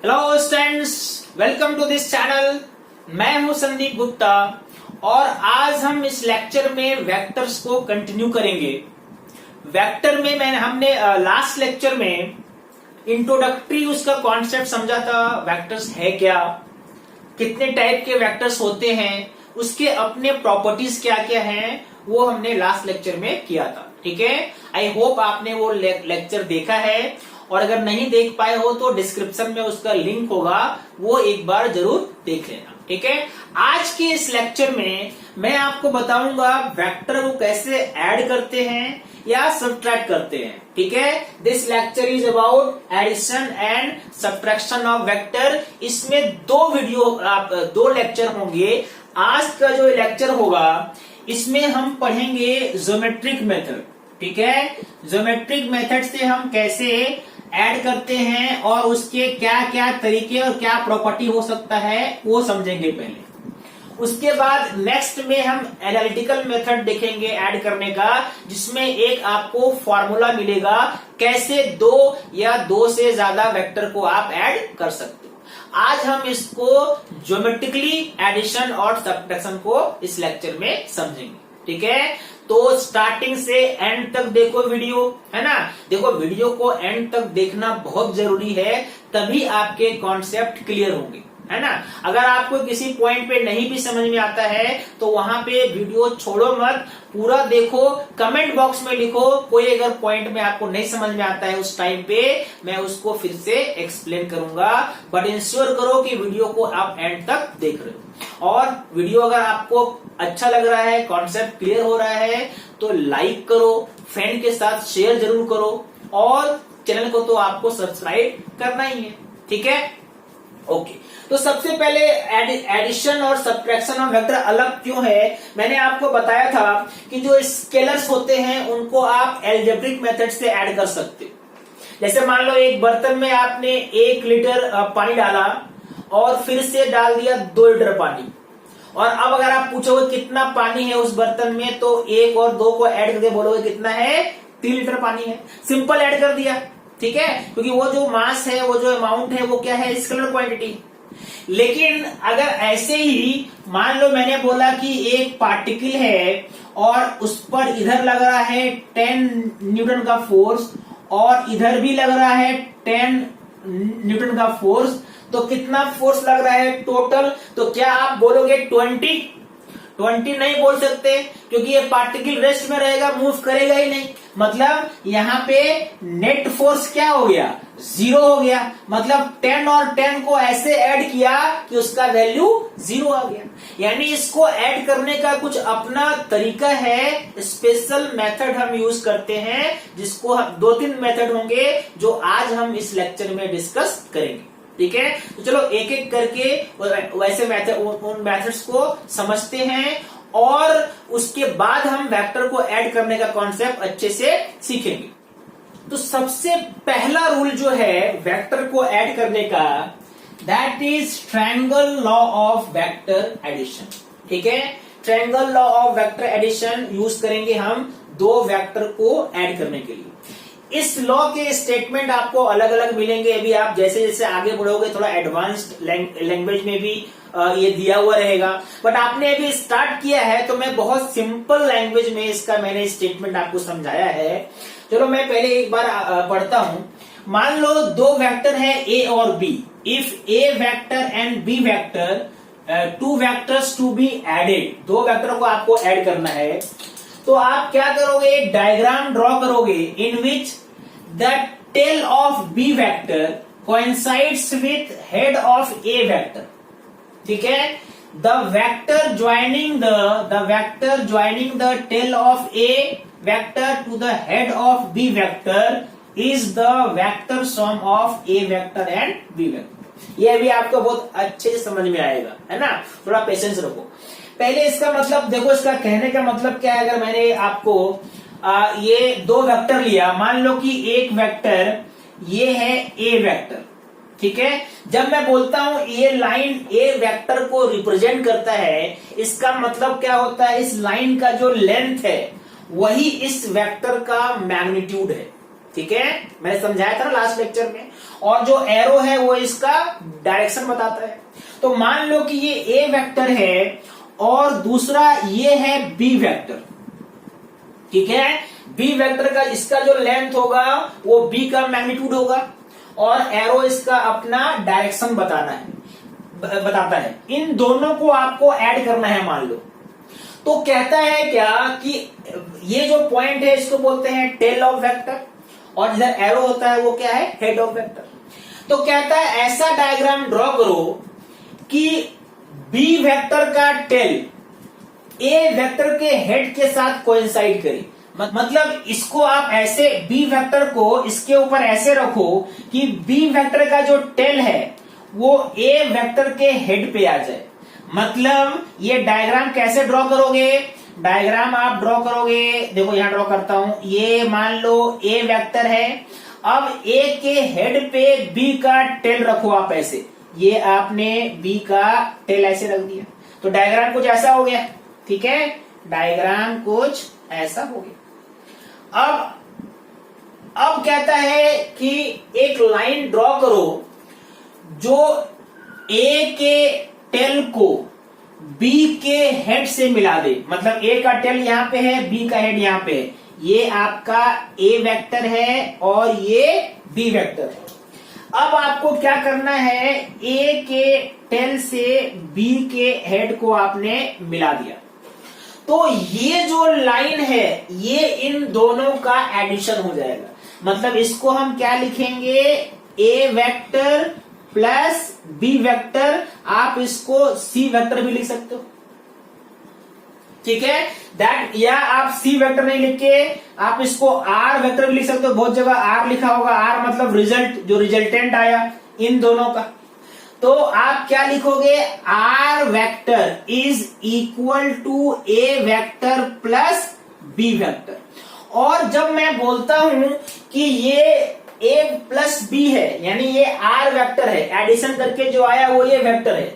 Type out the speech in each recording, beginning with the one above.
Hello students, welcome to this channel. मैं हूं संदीप गुप्ता और आज हम इस लेक्चर में वेक्टर्स को कंटिन्यू करेंगे। वेक्टर में हमने लास्ट लेक्चर में इंट्रोडक्टरी उसका कॉन्सेप्ट समझा था। वेक्टर्स है क्या, कितने टाइप के वेक्टर्स होते हैं, उसके अपने प्रॉपर्टीज क्या क्या हैं, वो हमने लास्ट लेक्चर में किया था। ठीक है, आई होप आपने वो लेक्चर देखा है और अगर नहीं देख पाए हो तो डिस्क्रिप्शन में उसका लिंक होगा, वो एक बार जरूर देख लेना। ठीक है, आज के इस लेक्चर में मैं आपको बताऊंगा वेक्टर को कैसे ऐड करते हैं या सब्ट्रैक्ट करते हैं। ठीक है, this lecture is about addition and subtraction of vector. इसमें दो लेक्चर होंगे। आज का जो लेक्चर होगा इसमें हम पढ़ेंगे ज्योमेट्रिक मेथड। ठीक है, ज्योमेट्रिक मेथड से हम कैसे ऐड करते हैं और उसके क्या क्या तरीके और क्या प्रॉपर्टी हो सकता है वो समझेंगे पहले। उसके बाद नेक्स्ट में हम एनालिटिकल मेथड देखेंगे ऐड करने का, जिसमें एक आपको फॉर्मूला मिलेगा कैसे दो या दो से ज्यादा वेक्टर को आप ऐड कर सकते हो। आज हम इसको ज्योमेट्रिकली एडिशन और सब्ट्रैक्शन को इस लेक्चर में समझेंगे। ठीक है, तो स्टार्टिंग से एंड तक देखो वीडियो, है ना। देखो, वीडियो को एंड तक देखना बहुत जरूरी है, तभी आपके कॉन्सेप्ट क्लियर होंगे, है ना। अगर आपको किसी पॉइंट पे नहीं भी समझ में आता है तो वहां पे वीडियो छोड़ो मत, पूरा देखो। कमेंट बॉक्स में लिखो कोई अगर पॉइंट में आपको नहीं समझ में आता है, उस टाइम पे मैं उसको फिर से एक्सप्लेन करूंगा। बट इंश्योर करो कि वीडियो को आप एंड तक देख रहे हो। और वीडियो अगर आपको अच्छा लग रहा है, कॉन्सेप्ट क्लियर हो रहा है, तो लाइक करो, फ्रेंड के साथ शेयर जरूर करो और चैनल को तो आपको सब्सक्राइब करना ही है। ठीक है, ओके। तो सबसे पहले एडिशन और सब्ट्रैक्शन ऑफ वेक्टर अलग क्यों है, मैंने आपको बताया था कि जो स्केलर्स होते हैं उनको आप एल्जेब्रिक मेथड से ऐड कर सकते हो। जैसे मान लो एक बर्तन में आपने 1 लीटर पानी डाला और फिर से डाल दिया 2 लीटर पानी, और अब अगर आप पूछोगे कितना पानी है उस बर्तन में, तो 1 और 2 को ऐड करके बोलोगे कितना है, 3 लीटर पानी है। सिंपल ऐड कर दिया। ठीक है, क्योंकि वो जो मास है, वो जो अमाउंट है, वो क्या है, स्केलर क्वांटिटी। लेकिन अगर ऐसे ही मान लो मैंने बोला कि एक पार्टिकल है और उस पर इधर लग रहा है 10 न्यूटन का फोर्स और इधर भी लग रहा है 10 न्यूटन का फोर्स, तो कितना फोर्स लग रहा है टोटल, तो क्या आप बोलोगे 20 नहीं बोल सकते, क्योंकि ये पार्टिकल रेस्ट में रहेगा, मूव करेगा ही नहीं। मतलब यहाँ पे नेट फोर्स क्या हो गया, 0 हो गया। मतलब 10 और 10 को ऐसे ऐड किया कि उसका वैल्यू 0 आ गया। यानी इसको ऐड करने का कुछ अपना तरीका है, स्पेशल मेथड हम यूज करते हैं, जिसको 2-3 मेथड होंगे जो आज हम इस लेक्चर में डिस्कस करेंगे। ठीक है, तो चलो एक एक करके वैसे मेथड, उन मेथड्स को समझते हैं और उसके बाद हम वेक्टर को ऐड करने का कॉन्सेप्ट अच्छे से सीखेंगे। तो सबसे पहला रूल जो है वेक्टर को ऐड करने का, that is triangle law of vector addition. ठीक है, triangle law of vector addition use करेंगे हम दो वेक्टर को ऐड करने के लिए। इस लॉ के स्टेटमेंट आपको अलग अलग मिलेंगे। अभी आप जैसे जैसे आगे बढ़ोगे थोड़ा एडवांस्ड लैंग्वेज में भी ये दिया हुआ रहेगा, बट आपने अभी स्टार्ट किया है तो मैं बहुत सिंपल लैंग्वेज में इसका मैंने स्टेटमेंट आपको समझाया है। चलो मैं पहले एक बार पढ़ता हूं। मान लो दो वेक्टर है ए और B. If A vector and B vector, 2 vectors to be added, 2 vector को आपको ऐड करना है, तो आप क्या करोगे, एक डायग्राम ड्रॉ करोगे in which the tail of B vector coincides with head of A vector. ठीक है, the vector joining the tail of A vector to the head of B vector is the vector sum of A vector and B vector. ये भी आपको बहुत अच्छे से समझ में आएगा, है ना। थोड़ा पेशेंस रखो। पहले इसका मतलब देखो, इसका कहने का मतलब क्या है। अगर मैंने आपको ये 2 वेक्टर लिया, मान लो कि एक वेक्टर ये है ए वेक्टर। ठीक है, जब मैं बोलता हूं ये लाइन ए वेक्टर को रिप्रेजेंट करता है, इसका मतलब क्या होता है, इस लाइन का जो लेंथ है वही इस वेक्टर का मैग्नीट्यूड है। ठीक है, मैंने समझाया था ना लास्ट लेक्चर में। और जो एरो है वो इसका डायरेक्शन बताता है। तो मान लो कि ये ए वेक्टर है और दूसरा ये है बी वेक्टर, ठीक है। बी वेक्टर का इसका जो लेंथ होगा वो बी का मैग्नीट्यूड होगा और एरो इसका अपना डायरेक्शन बताता है। इन दोनों को आपको ऐड करना है मान लो। तो कहता है क्या कि ये जो पॉइंट है इसको बोलते हैं टेल ऑफ वेक्टर और जिधर एरो होता है वो क्या है, हेड ऑफ वेक्टर। तो कहता है ऐसा डायग्राम ड्रॉ करो कि बी वेक्टर का टेल ए वेक्टर के हेड के साथ कोइंसाइड करे। मतलब इसको आप ऐसे बी वेक्टर को इसके ऊपर ऐसे रखो कि बी वेक्टर का जो टेल है वो ए वेक्टर के हेड पे आ जाए। मतलब ये डायग्राम कैसे ड्रॉ करोगे, डायग्राम आप ड्रॉ करोगे, देखो यहां ड्रॉ करता हूं। ये मान लो ए वेक्टर है, अब ए के हेड पे बी का टेल रखो आप ऐसे, ये आपने बी का टेल ऐसे रख दिया तो डायग्राम कुछ ऐसा हो गया, ठीक है। डायग्राम कुछ ऐसा हो गया। अब कहता है कि एक लाइन ड्रॉ करो जो ए के टेल को बी के हेड से मिला दे। मतलब ए का टेल यहां पे है, बी का हेड यहां पे है। ये आपका ए वेक्टर है और ये बी वेक्टर है। अब आपको क्या करना है, ए के टेल से बी के हेड को आपने मिला दिया। तो ये जो लाइन है ये इन दोनों का एडिशन हो जाएगा। मतलब इसको हम क्या लिखेंगे, ए वेक्टर प्लस बी वेक्टर, आप इसको सी वेक्टर भी लिख सकते हो, ठीक है। दैट, या आप सी वेक्टर नहीं लिख के आप इसको आर वेक्टर भी लिख सकते हो। बहुत जगह आर लिखा होगा, आर मतलब रिजल्ट, जो रिजल्टेंट आया इन दोनों का। तो आप क्या लिखोगे, R vector is equal to A vector plus B vector. और जब मैं बोलता हूं कि ये ए प्लस बी है यानी ये आर वेक्टर है, एडिशन करके जो आया वो ये वेक्टर है,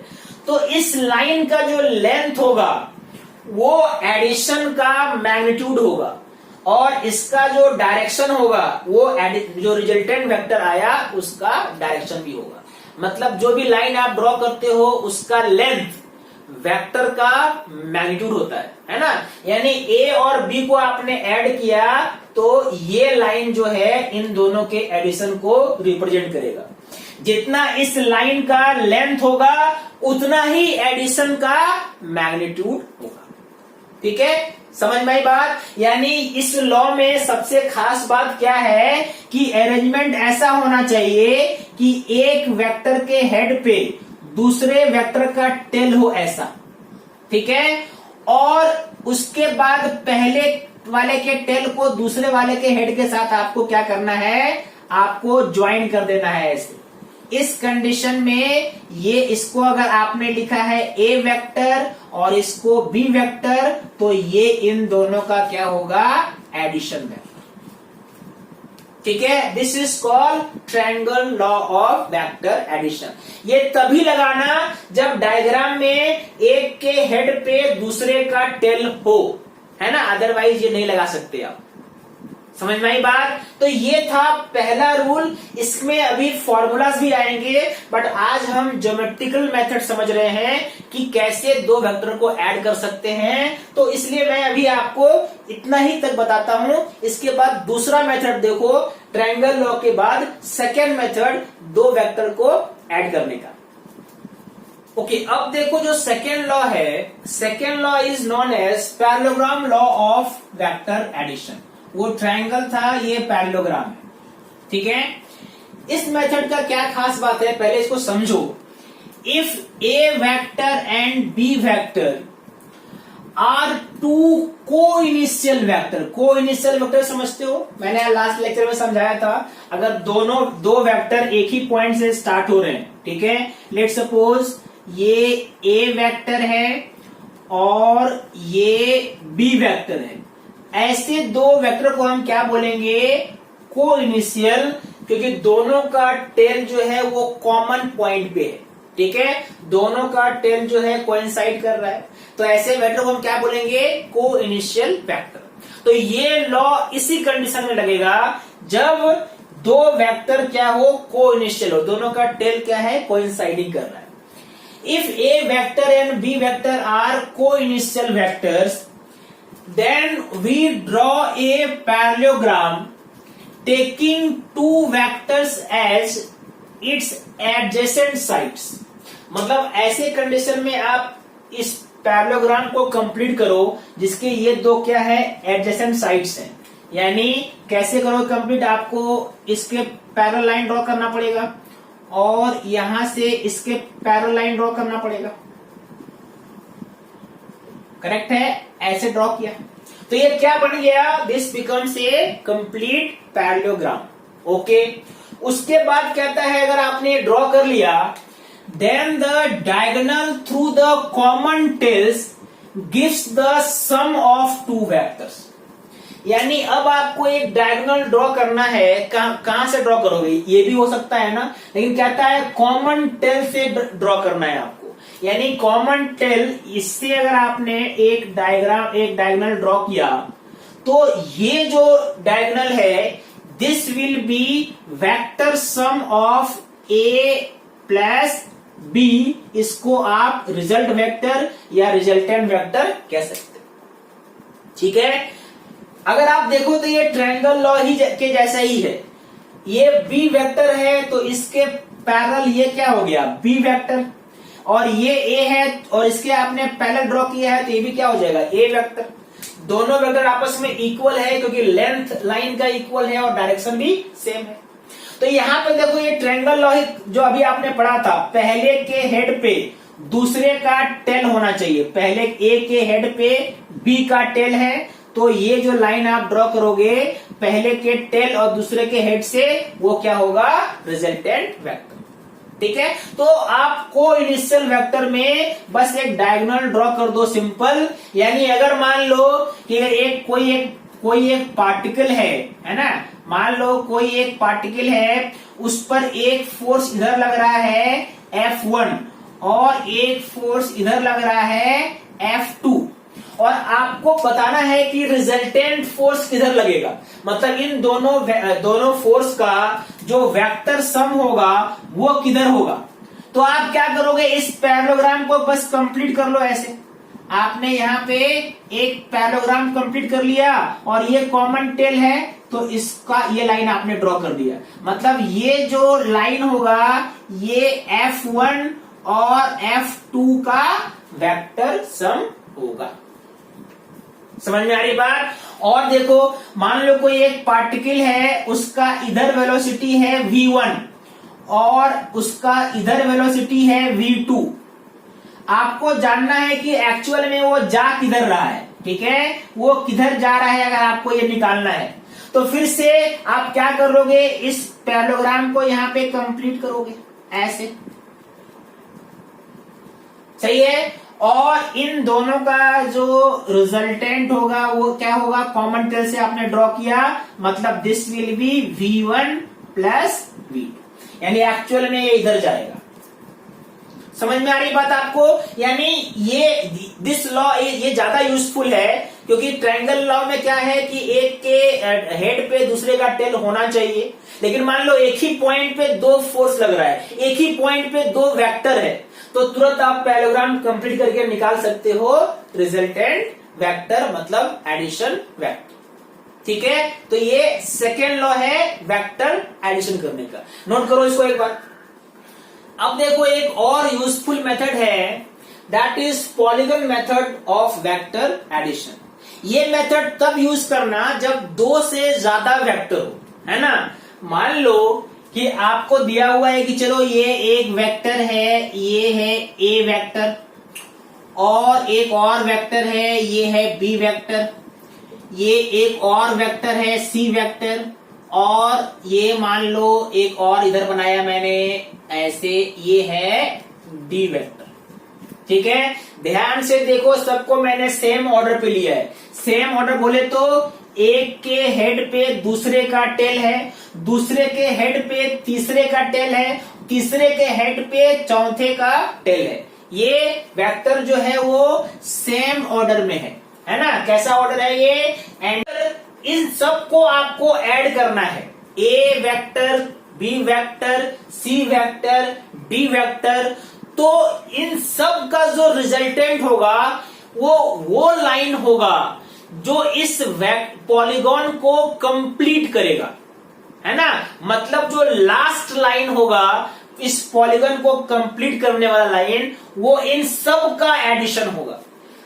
तो इस लाइन का जो लेंथ होगा वो एडिशन का मैग्नीट्यूड होगा और इसका जो डायरेक्शन होगा वो जो रिजल्टेंट वेक्टर आया उसका डायरेक्शन भी होगा। मतलब जो भी लाइन आप ड्रॉ करते हो उसका लेंथ वेक्टर का मैग्नीट्यूड होता है ना। यानी ए और बी को आपने ऐड किया तो ये लाइन जो है इन दोनों के एडिशन को रिप्रेजेंट करेगा। जितना इस लाइन का लेंथ होगा उतना ही एडिशन का मैग्नीट्यूड होगा, ठीक है। समझ में आई बात। यानी इस लॉ में सबसे खास बात क्या है कि अरेंजमेंट ऐसा होना चाहिए कि एक वेक्टर के हेड पे दूसरे वेक्टर का टेल हो ऐसा, ठीक है। और उसके बाद पहले वाले के टेल को दूसरे वाले के हेड के साथ आपको क्या करना है, आपको ज्वाइन कर देना है ऐसे। इस कंडीशन में ये इसको अगर आपने लिखा है ए वेक्टर और इसको बी वेक्टर तो ये इन दोनों का क्या होगा, एडिशन वेक्टर, ठीक है। This is called triangle law of vector addition. ये तभी लगाना जब डायग्राम में एक के हेड पे दूसरे का टेल हो, है ना, अदरवाइज ये नहीं लगा सकते आप। समझ में आई बात। तो ये था पहला रूल। इसमें अभी फॉर्मूलाज भी आएंगे बट आज हम ज्योमेट्रिकल मेथड समझ रहे हैं कि कैसे दो वेक्टर को ऐड कर सकते हैं। तो इसलिए मैं अभी आपको इतना ही तक बताता हूं। इसके बाद दूसरा मेथड देखो, ट्रायंगल लॉ के बाद सेकेंड मेथड दो वेक्टर को ऐड करने का। ओके, अब देखो जो सेकेंड लॉ है, second law is known as parallelogram law of vector addition. वो ट्रायंगल था, ये पैरेललोग्राम है, ठीक है। इस मेथड का क्या खास बात है पहले इसको समझो। If A vector and B vector are two co-initial vector, co-initial vector समझते हो, मैंने लास्ट लेक्चर में समझाया था। अगर दोनों दो वेक्टर एक ही पॉइंट से स्टार्ट हो रहे हैं, ठीक है, लेट सपोज ये ए वेक्टर है और ये बी वेक्टर है, ऐसे दो वेक्टर को हम क्या बोलेंगे, को इनिशियल, क्योंकि दोनों का टेल जो है वो कॉमन पॉइंट पे है, ठीक है, दोनों का टेल जो है कोइंसाइड कर रहा है, तो ऐसे वेक्टर को हम क्या बोलेंगे, को इनिशियल वेक्टर। तो ये लॉ इसी कंडीशन में लगेगा जब दो वेक्टर क्या हो, कोइनिशियल हो, दोनों का टेल क्या है, कोइंसाइडिंग कर रहा है। If A vector and B vector are coinitial vectors, then we draw a parallelogram taking two vectors as its adjacent sides। मतलब ऐसे कंडीशन में आप इस पैरेललोग्राम को कंप्लीट करो जिसके ये दो क्या है, एडजेसेंट साइड्स हैं। यानी कैसे करो कंप्लीट, आपको इसके पैरेलल लाइन ड्रॉ करना पड़ेगा और यहां से इसके पैरेलल लाइन ड्रॉ करना पड़ेगा। करेक्ट है, ऐसे ड्रॉ किया तो ये क्या बन गया, this becomes a complete parallelogram. Okay, उसके बाद कहता है अगर आपने ड्रॉ कर लिया, then the diagonal through the common tails gives the sum of two vectors. यानी अब आपको एक डायगोनल ड्रॉ करना है, कहां से ड्रॉ करोगे, ये भी हो सकता है ना, लेकिन कहता है कॉमन टेल से ड्रॉ करना है आपको। यानी कॉमन टेल, इससे अगर आपने एक डायगोनल ड्रॉ किया तो ये जो डायगोनल है this will be vector sum of A plus B. इसको आप रिजल्ट वेक्टर या रिजल्टेंट वेक्टर कह सकते हैं। ठीक है, अगर आप देखो तो ये ट्रायंगल लॉ ही के जैसा ही है। ये बी वेक्टर है तो इसके पैरेलल ये क्या हो गया, बी वेक्टर, और ये ए है और इसके आपने पैरेलल ड्रॉ किया है तो ये भी क्या हो जाएगा, ए वेक्टर। दोनों वेक्टर आपस में इक्वल है क्योंकि लेंथ लाइन का इक्वल है और डायरेक्शन भी सेम है। तो यहां पे देखो ये ट्रायंगल लॉ जो अभी आपने पढ़ा था, पहले के हेड पे दूसरे का टेल होना चाहिए। पहले ए के हेड पे बी का टेल है तो ये जो लाइन आप ड्रॉ करोगे पहले के टेल और दूसरे के हेड से, वो क्या होगा, रिजल्टेंट वेक्टर। ठीक है, तो आप कोइनिशियल वेक्टर में बस एक डायगोनल ड्रॉ कर दो, सिंपल। यानी अगर मान लो कि कोई एक पार्टिकल है ना, मान लो कोई एक पार्टिकल है, उस पर एक फोर्स इधर लग रहा है F1 और एक फोर्स इधर लग रहा है F2, और आपको बताना है कि रिजल्टेंट फोर्स किधर लगेगा। मतलब इन दोनों फोर्स का जो वेक्टर सम होगा वो किधर होगा। तो आप क्या करोगे, इस पैरेललोग्राम को बस कंप्लीट कर लो। ऐसे आपने यहाँ पे एक पैरेललोग्राम कंप्लीट कर लिया और ये कॉमन टेल है तो इसका ये लाइन आपने ड्रॉ कर दिया। मतलब ये जो लाइन होगा ये F1 और F2 का वेक्टर सम होगा। समझ में आ रही बात। और देखो मान लो कोई एक पार्टिकल है, उसका इधर वेलोसिटी है v1 और उसका इधर वेलोसिटी है v2। आपको जानना है कि एक्चुअल में वो जा किधर रहा है। ठीक है, वो किधर जा रहा है, अगर आपको ये निकालना है तो फिर से आप क्या करोगे, इस पैरेललोग्राम को यहाँ पे कंप्लीट करोगे ऐसे। सही है, और इन दोनों का जो रिजल्टेंट होगा वो क्या होगा, कॉमन टेल से आपने ड्रॉ किया, मतलब this will B v1 plus v2। यानी एक्चुअल में ये इधर जाएगा। समझ में आ रही बात आपको। यानी ये दिस लॉ ये ज्यादा यूजफुल है क्योंकि ट्रायंगल लॉ में क्या है कि एक के हेड पे दूसरे का टेल होना चाहिए, लेकिन मान लो एक ही पॉइंट पे दो फोर्स लग रहा है, एक ही पॉइंट पे दो वेक्टर है, तो तुरंत आप पैरेललोग्राम कंप्लीट करके निकाल सकते हो रिजल्टेंट वेक्टर, मतलब एडिशन वेक्टर। ठीक है, तो ये सेकेंड लॉ है वेक्टर एडिशन करने का। नोट करो इसको एक बार। अब देखो एक और यूजफुल मेथड है, that is polygon method of vector addition. ये मेथड तब यूज करना जब दो से ज्यादा वेक्टर हो, है ना। मान लो कि आपको दिया हुआ है कि चलो ये एक वेक्टर है, ये है ए वेक्टर, और एक और वेक्टर है, ये है बी वेक्टर, ये एक और वेक्टर है सी वेक्टर, और ये मान लो एक और इधर बनाया मैंने ऐसे, ये है डी वेक्टर। ठीक है, ध्यान से देखो, सबको मैंने सेम ऑर्डर पे लिया है। सेम ऑर्डर बोले तो एक के हेड पे दूसरे का टेल है, दूसरे के हेड पे तीसरे का टेल है, तीसरे के हेड पे चौथे का टेल है। ये वेक्टर जो है वो सेम ऑर्डर में है ना। कैसा ऑर्डर है ये, एंड इन सबको आपको ऐड करना है। A vector, B vector, C vector, D vector, तो इन सब का जो रिजल्टेंट होगा वो लाइन होगा जो इस पॉलीगॉन को कंप्लीट करेगा, है ना। मतलब जो लास्ट लाइन होगा इस पॉलीगॉन को कंप्लीट करने वाला लाइन, वो इन सब का एडिशन होगा।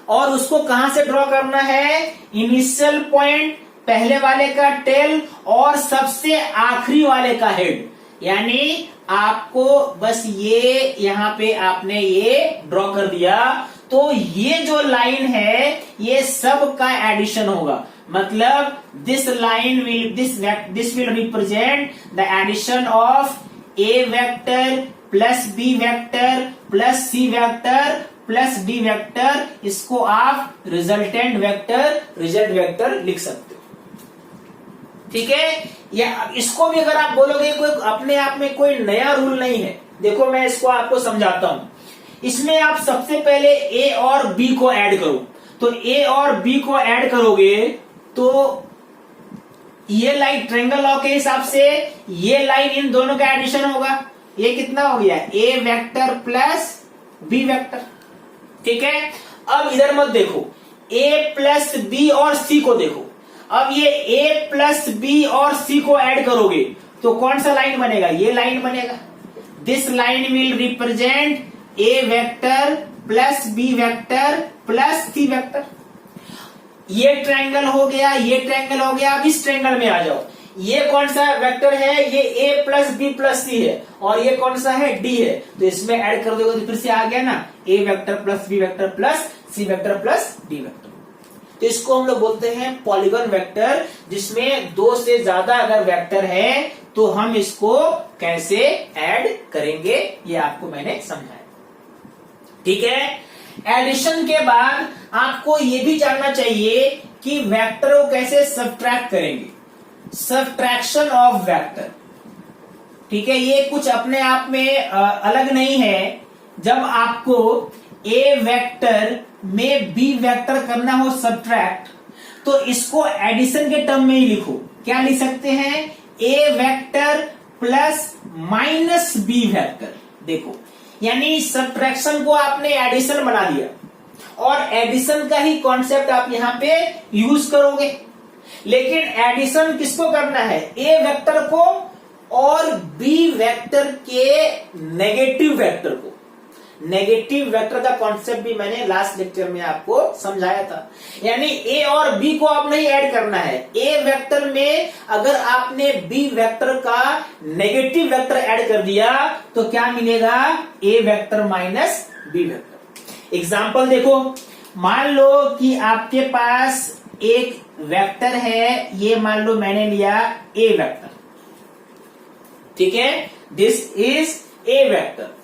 और उसको कहां से ड्रॉ करना है? इनिशियल पॉइंट, पहले वाले का टेल और सबसे आखिरी वाले का हेड। यानी आपको बस ये यहां पे आपने ये ड्रॉ कर दिया, तो ये जो लाइन है ये सब का एडिशन होगा। मतलब this line will this will represent the addition of A vector plus B vector plus C vector plus D vector. इसको आप रिजल्टेंट वेक्टर, रिजल्ट वेक्टर लिख सकते हो, ठीक है। या इसको भी अगर आप बोलोगे कोई अपने आप में कोई नया रूल नहीं है। देखो मैं इसको आपको समझाता हूं। इसमें आप सबसे पहले ए और बी को ऐड करो, तो ए और बी को ऐड करोगे तो ये लाइन ट्रायंगल लॉ के हिसाब से ये लाइन इन दोनों का एडिशन होगा। ये कितना हो गया? ए वेक्टर प्लस बी वेक्टर, ठीक है। अब इधर मत देखो, ए प्लस बी और सी को देखो। अब ये ए प्लस बी और सी को ऐड करोगे तो कौन सा लाइन बनेगा? ये लाइन बनेगा। This line will represent A vector plus B vector plus C vector. ये ट्रायंगल हो गया, ये ट्रायंगल हो गया। अब इस ट्रायंगल में आ जाओ। ये कौन सा वेक्टर है? ये ए प्लस बी प्लस सी है, और ये कौन सा है? डी है। तो इसमें ऐड कर दोगे तो फिर से आ गया ना, A vector plus B vector plus C vector plus D vector. तो इसको हम लोग बोलते हैं पॉलीगॉन वेक्टर, जिसमें दो से ज्यादा अगर वेक्टर है तो हम इसको कैसे ऐड करेंगे ये आपको मैंने समझाया, ठीक है। एडिशन के बाद आपको ये भी जानना चाहिए कि वेक्टर को कैसे सब्ट्रैक्ट करेंगे, सब्ट्रैक्शन ऑफ वेक्टर, ठीक है। ये कुछ अपने आप में अलग नहीं है। जब आपको ए वेक्टर में बी वेक्टर करना हो सब्ट्रैक्ट, तो इसको एडिशन के टर्म में ही लिखो। क्या लिख सकते हैं? A vector plus minus B vector. देखो, यानी सब्ट्रैक्शन को आपने एडिशन बना दिया, और एडिशन का ही कॉन्सेप्ट आप यहां पे यूज करोगे। लेकिन एडिशन किसको करना है? ए वेक्टर को और बी वेक्टर के नेगेटिव वेक्टर को। नेगेटिव वेक्टर का कॉन्सेप्ट भी मैंने लास्ट लेक्चर में आपको समझाया था। यानी ए और बी को आप नहीं ऐड करना है। ए वेक्टर में अगर आपने बी वेक्टर का नेगेटिव वेक्टर ऐड कर दिया तो क्या मिलेगा? A vector minus B vector. Example देखो, मान लो कि आपके पास एक वेक्टर है, ये मान लो मैंने लिया ए वेक्टर, ठीक है। This is a vector.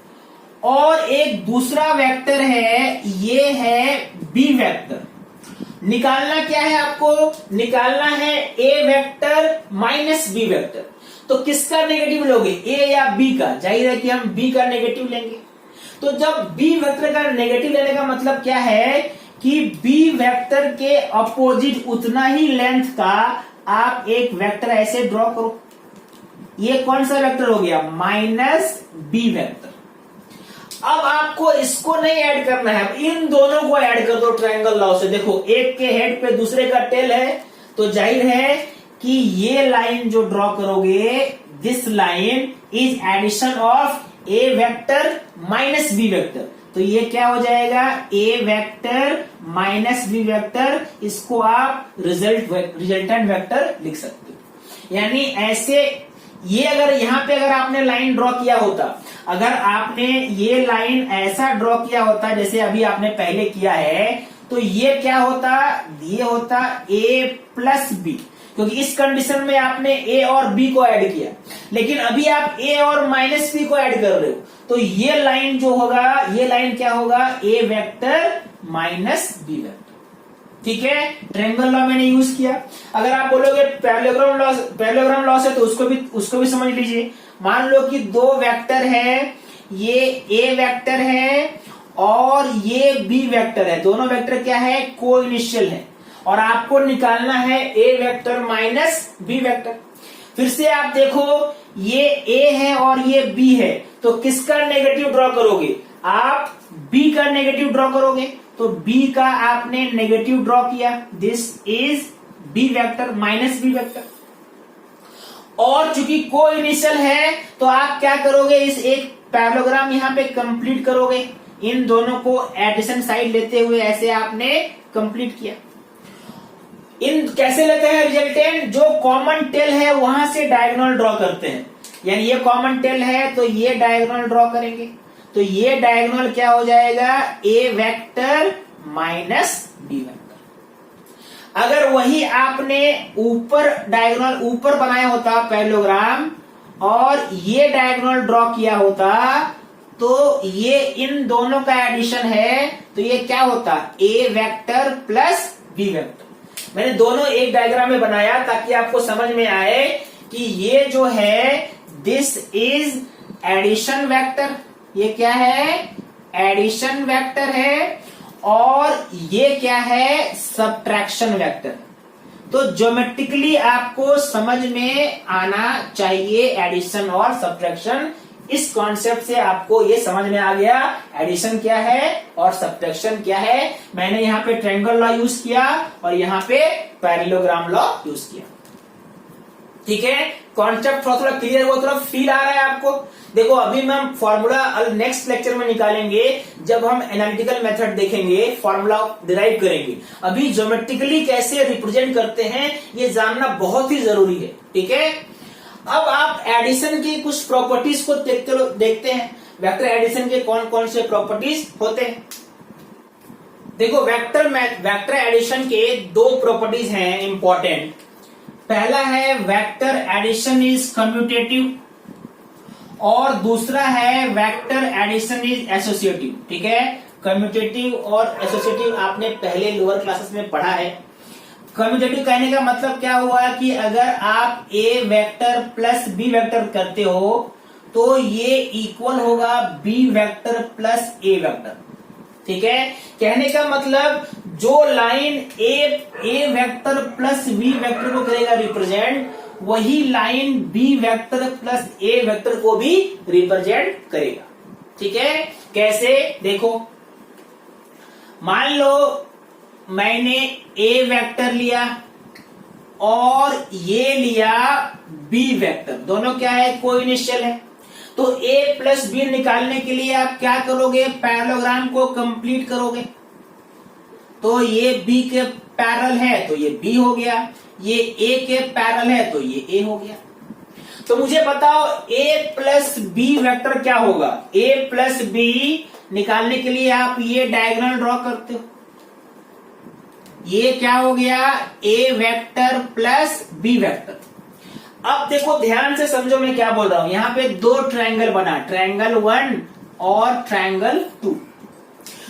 और एक दूसरा वेक्टर है, ये है बी वेक्टर। निकालना क्या है आपको? निकालना है A vector minus B vector. तो किसका नेगेटिव लोगे? ए या बी का? जाहिर है कि हम बी का नेगेटिव लेंगे। तो जब बी वेक्टर का नेगेटिव लेने का मतलब क्या है कि बी वेक्टर के अपोजिट उतना ही लेंथ का आप एक वेक्टर ऐसे ड्रॉ करो। ये कौन सा वेक्टर हो गया? Minus B vector. अब आपको इसको नहीं ऐड करना है, अब इन दोनों को ऐड कर दो ट्रायंगल लॉ से। देखो, एक के हेड पे दूसरे का टेल है, तो जाहिर है कि ये लाइन जो ड्रॉ करोगे, this line is addition of A vector minus B vector. तो ये क्या हो जाएगा? A vector minus B vector. इसको आप रिजल्टेंट वेक्टर लिख सकते हो। यानी ऐसे ये अगर यहां पे अगर आपने लाइन ड्रॉ किया होता, अगर आपने ये लाइन ऐसा ड्रॉ किया होता जैसे अभी आपने पहले किया है, तो ये क्या होता? ये होता ए प्लस बी, क्योंकि इस कंडीशन में आपने ए और बी को ऐड किया। लेकिन अभी आप ए और माइनस बी को ऐड कर रहे हो, तो ये लाइन जो होगा, ये लाइन क्या होगा? ए वेक्टर माइनस बी वेक्टर, ठीक है। ट्रायंगल लॉ मैंने यूज किया। अगर आप बोलोगे पैरेललोग्राम लॉ से, तो उसको भी समझ लीजिए। मान लो कि दो वेक्टर है, ये ए वेक्टर है और ये बी वेक्टर है। दोनों वेक्टर क्या है? को इनिशियल है, और आपको निकालना है A vector minus B vector. फिर से आप देखो, ये A है और ये B है, तो किसका नेगेटिव ड्रॉ करोगे? आप B का नेगेटिव ड्रॉ करोगे, तो B का आपने नेगेटिव ड्रॉ किया, this is B vector minus B vector. और चूंकि को इनिशियल है तो आप क्या करोगे, इस एक पैरेललोग्राम यहां पे कंप्लीट करोगे, इन दोनों को एडिशन साइड लेते हुए ऐसे आपने कंप्लीट किया। इन कैसे लेते हैं रिजल्टेंट? जो कॉमन टेल है वहां से डायगोनल ड्रॉ करते हैं, यानी ये कॉमन टेल है तो ये डायगोनल ड्रॉ करेंगे, तो ये डायगोनल क्या हो जाएगा? A vector minus B vector. अगर वही आपने ऊपर डायगोनल ऊपर बनाया होता पैरेललोग्राम और ये डायगोनल ड्रॉ किया होता, तो ये इन दोनों का एडिशन है, तो ये क्या होता? ए वेक्टर प्लस बी वेक्टर। मैंने दोनों एक डायग्राम में बनाया ताकि आपको समझ में आए कि ये जो है दिस इज एडिशन वेक्टर, ये क्या है? एडिशन वेक्टर है, और ये क्या है? Subtraction vector. तो ज्योमेट्रिकली आपको समझ में आना चाहिए एडिशन और सब्ट्रैक्शन। इस कॉन्सेप्ट से आपको ये समझ में आ गया एडिशन क्या है और सब्ट्रैक्शन क्या है। मैंने यहाँ पे ट्रायंगल लॉ यूज किया और यहाँ पे पैरेललोग्राम लॉ यूज किया। ठीक है, कॉन्सेप्ट थोड़ा थोड़ा क्लियर हुआ, थोड़ा फील आ रहा है आपको? देखो अभी हम फॉर्मूला नेक्स्ट लेक्चर में निकालेंगे, जब हम एनालिटिकल मेथड देखेंगे, फॉर्मूला डिराइव करेंगे। अभी ज्योमेट्रिकली कैसे रिप्रेजेंट करते हैं ये जानना बहुत ही जरूरी है। ठीक है, अब आप एडिशन की कुछ प्रॉपर्टीज को देखते हैं। वेक्टर एडिशन के कौन कौन से प्रॉपर्टीज होते हैं? देखो वेक्टर एडिशन के दो प्रॉपर्टीज हैं इंपॉर्टेंट। पहला है वेक्टर एडिशन इज कम्यूटेटिव और दूसरा है वेक्टर एडिशन इज एसोसिएटिव। ठीक है, कम्यूटेटिव और एसोसिएटिव आपने पहले लोअर क्लासेस में पढ़ा है। कम्यूटेटिव कहने का मतलब क्या हुआ कि अगर आप ए वेक्टर प्लस बी वेक्टर करते हो तो ये इक्वल होगा बी वेक्टर प्लस ए वेक्टर। ठीक है, कहने का मतलब जो लाइन ए वेक्टर प्लस बी वेक्टर को करेगा रिप्रेजेंट, वही लाइन बी वेक्टर प्लस ए वेक्टर को भी रिप्रेजेंट करेगा। ठीक है, कैसे? देखो, मान लो मैंने ए वेक्टर लिया और ये लिया बी वेक्टर, दोनों क्या है? कोइनिशियल है। तो ए प्लस बी निकालने के लिए आप क्या करोगे? पैरेललोग्राम को कंप्लीट करोगे। तो ये बी के पैरेलल है तो ये बी हो गया, ये ए के पैरेलल है तो ये ए हो गया। तो मुझे बताओ ए प्लस बी वेक्टर क्या होगा? ए प्लस बी निकालने के लिए आप ये डायगोनल ड्रॉ करते हो, ये क्या हो गया? ए वेक्टर प्लस बी वेक्टर। अब देखो ध्यान से समझो मैं क्या बोल रहा हूं। यहां पे दो ट्रायंगल बना, ट्रायंगल 1 और ट्रायंगल 2।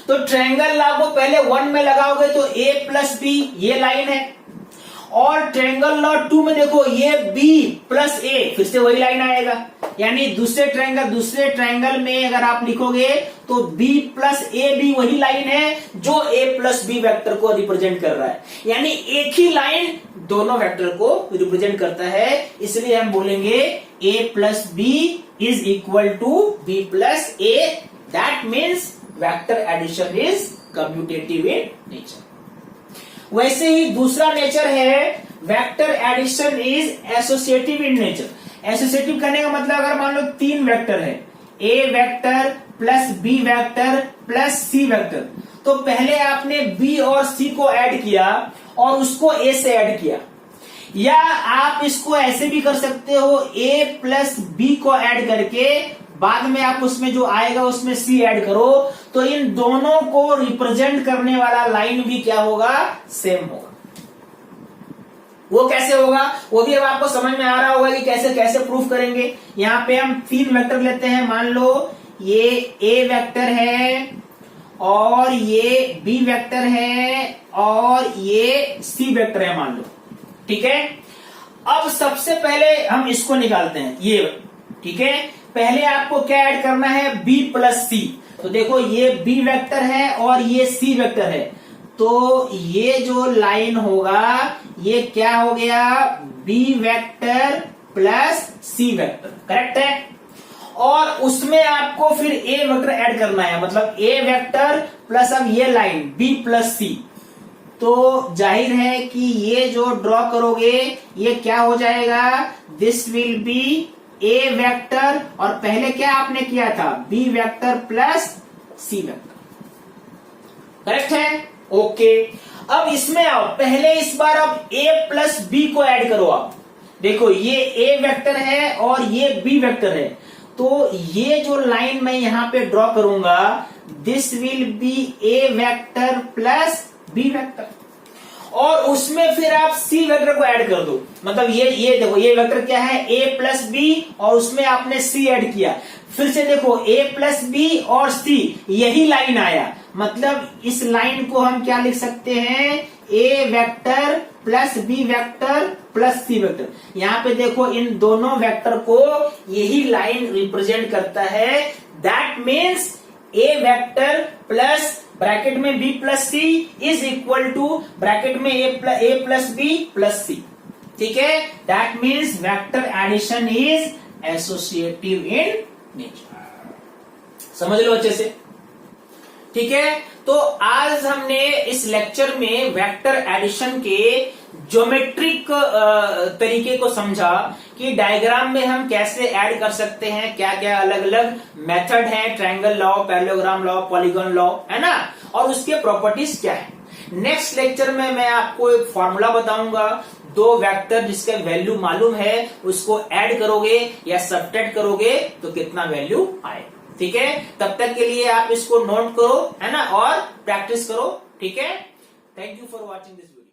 तो ट्रायंगल लॉ को पहले 1 में लगाओगे तो ए प्लस बी ये लाइन है, और ट्रायंगल लॉ 2 में देखो ये बी प्लस ए, फिर से वही लाइन आएगा। यानी दूसरे ट्रायंगल में अगर आप लिखोगे तो बी प्लस ए भी वही लाइन है जो ए प्लस बी वेक्टर को रिप्रेजेंट कर रहा है। यानी एक ही लाइन दोनों वेक्टर को रिप्रेजेंट करता है, इसलिए हम बोलेंगे A plus B is equal to B plus A. That means vector addition is commutative in nature. वैसे ही दूसरा नेचर है vector addition is associative in nature. Associative करने का मतलब अगर मान लो 3 वेक्टर है, A vector plus B vector plus C vector, तो पहले आपने बी और सी को ऐड किया और उसको ए से ऐड किया, या आप इसको ऐसे भी कर सकते हो, ए प्लस बी को ऐड करके बाद में आप उसमें जो आएगा उसमें सी ऐड करो, तो इन दोनों को रिप्रेजेंट करने वाला लाइन भी क्या होगा? सेम होगा। वो कैसे होगा वो भी अब आपको समझ में आ रहा होगा कि कैसे कैसे प्रूफ करेंगे। यहां पे हम 3 वेक्टर लेते हैं, मान लो ये ए वेक्टर है और ये बी वेक्टर है और ये सी वेक्टर है मान लो। ठीक है, अब सबसे पहले हम इसको निकालते हैं ये। ठीक है, पहले आपको क्या ऐड करना है? बी प्लस सी। तो देखो ये बी वेक्टर है और ये सी वेक्टर है, तो ये जो लाइन होगा ये क्या हो गया? B vector plus C vector, correct है। और उसमें आपको फिर ए वेक्टर ऐड करना है, मतलब ए वेक्टर प्लस अब ये लाइन बी प्लस सी। तो जाहिर है कि ये जो ड्रॉ करोगे ये क्या हो जाएगा, this will be A vector और पहले क्या आपने किया था, B vector plus C vector, correct है। ओके, अब इसमें आओ, पहले इस बार अब ए प्लस बी को ऐड करो। आप देखो ये ए वेक्टर है और ये बी वेक्टर है, तो ये जो लाइन मैं यहां पे ड्रॉ करूंगा, this will be A vector plus B vector, और उसमें फिर आप सी वेक्टर को ऐड कर दो। मतलब ये देखो, ये वेक्टर क्या है, ए प्लस बी और उसमें आपने सी ऐड किया। फिर से देखो ए प्लस बी और सी, यही लाइन आया। मतलब इस लाइन को हम क्या लिख सकते हैं, A vector plus B vector plus C vector. यहां पे देखो इन दोनों वेक्टर को यही लाइन रिप्रेजेंट करता है। That means A vector plus bracket में B plus C is equal to bracket में A plus B plus C, ठीक है। That means vector addition is associative in nature. समझ लो अच्छे से, ठीक है। तो आज हमने इस लेक्चर में वेक्टर एडिशन के ज्योमेट्रिक तरीके को समझा कि डायग्राम में हम कैसे ऐड कर सकते हैं, क्या क्या अलग अलग मेथड हैं, triangle law, parallelogram law, polygon law, है ना, और उसके प्रॉपर्टीज क्या है। नेक्स्ट लेक्चर में मैं आपको एक फॉर्मूला बताऊंगा, दो वेक्टर जिसका वैल्यू मालूम है उसको ऐड करोगे या सब्ट्रैक्ट करोगे तो कितना वैल्यू आए, ठीक है। तब तक के लिए आप इसको नोट करो, है ना, और प्रैक्टिस करो, ठीक है। Thank you for watching this video.